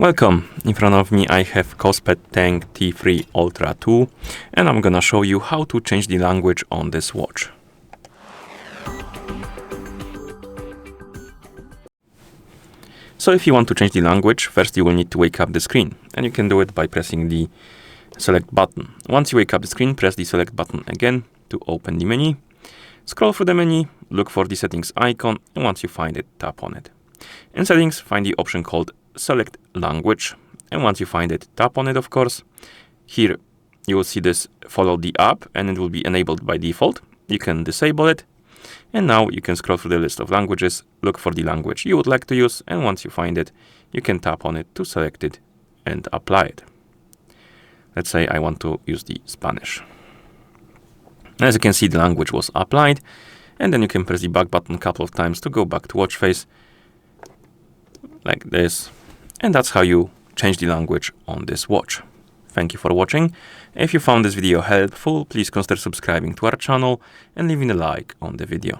Welcome. In front of me I have KOSPET Tank T3 Ultra 2 and I'm gonna show you how to change the language on this watch. So if you want to change the language, first you will need to wake up the screen, and you can do it by pressing the select button. Once you wake up the screen, press the select button again to open the menu. Scroll through the menu, look for the settings icon, and once you find it, tap on it. In settings, find the option called select language, and once you find it, tap on it, of course. Here you will see this follow the app, and it will be enabled by default. You can disable it, and now you can scroll through the list of languages, look for the language you would like to use, and once you find it, you can tap on it to select it and apply it. Let's say I want to use the Spanish. As you can see, the language was applied, and then you can press the back button a couple of times to go back to watch face, like this. And that's how you change the language on this watch. Thank you for watching. If you found this video helpful, please consider subscribing to our channel and leaving a like on the video.